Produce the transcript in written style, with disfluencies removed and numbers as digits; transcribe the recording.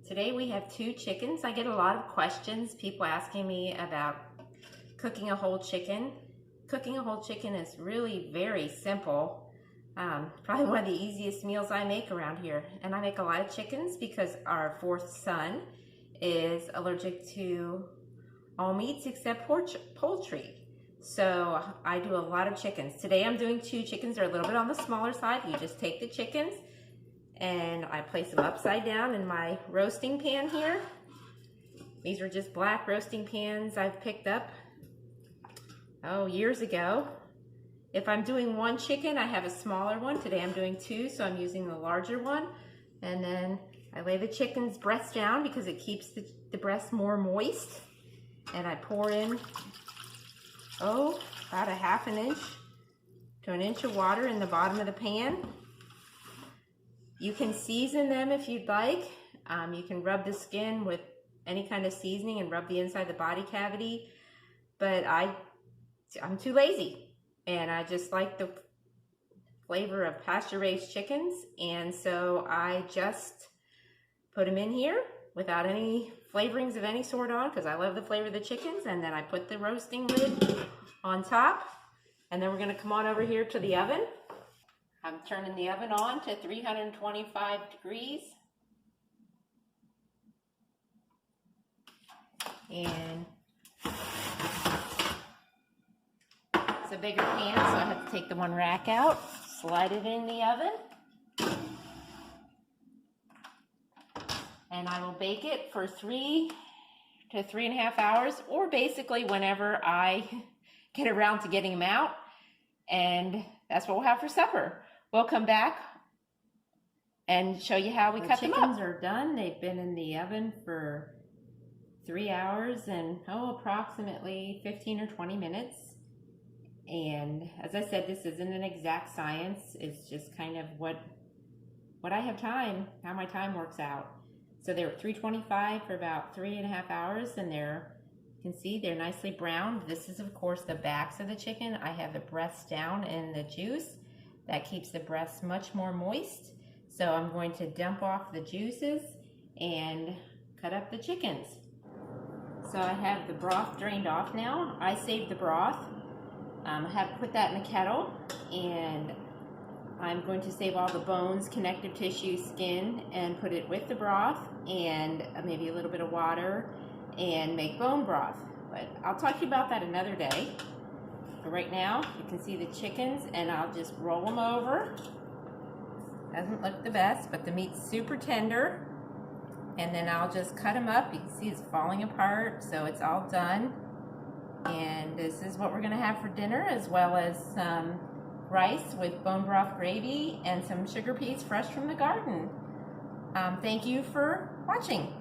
Today we have 2 chickens. I get a lot of questions, people asking me about cooking a whole chicken. Cooking a whole chicken is really very simple. Probably one of the easiest meals I make around here. And I make a lot of chickens because our 4th son is allergic to all meats except poultry. So I do a lot of chickens. Today I'm doing 2 chickens. They're a little bit on the smaller side. You just take the chickens and I place them upside down in my roasting pan here. These are just black roasting pans I've picked up, years ago. If I'm doing 1 chicken, I have a smaller one. Today I'm doing 2, so I'm using the larger one. And then I lay the chicken's breast down because it keeps the breast more moist. And I pour in, about a ½ inch to 1 inch of water in the bottom of the pan. You can season them if you'd like. You can rub the skin with any kind of seasoning and rub the inside of the body cavity. But I'm too lazy, and I just like the flavor of pasture-raised chickens, and so I just put them in here without any flavorings of any sort on, because I love the flavor of the chickens. And then I put the roasting lid on top, and then we're going to come on over here to the oven. I'm turning the oven on to 325 degrees. And it's a bigger pan, so I have to take the one rack out, slide it in the oven. And I will bake it for 3 to 3.5 hours, or basically whenever I get around to getting them out. And that's what we'll have for supper. We'll come back and show you how we cut them up. The chickens are done. They've been in the oven for 3 hours and approximately 15 or 20 minutes. And as I said, this isn't an exact science. It's just kind of what I have time, how my time works out. So they're at 325 for about 3.5 hours, and you can see they're nicely browned. This is, of course, the backs of the chicken. I have the breast down in the juice. That keeps the breast much more moist. So I'm going to dump off the juices and cut up the chickens. So I have the broth drained off now. I saved the broth. I have put that in the kettle, and I'm going to save all the bones, connective tissue, skin, and put it with the broth and maybe a little bit of water and make bone broth. But I'll talk to you about that another day. But right now, you can see the chickens, and I'll just roll them over. Doesn't look the best, but the meat's super tender. And then I'll just cut them up. You can see it's falling apart, so it's all done. And this is what we're gonna have for dinner, as well as some rice with bone broth gravy and some sugar peas fresh from the garden. Thank you for watching.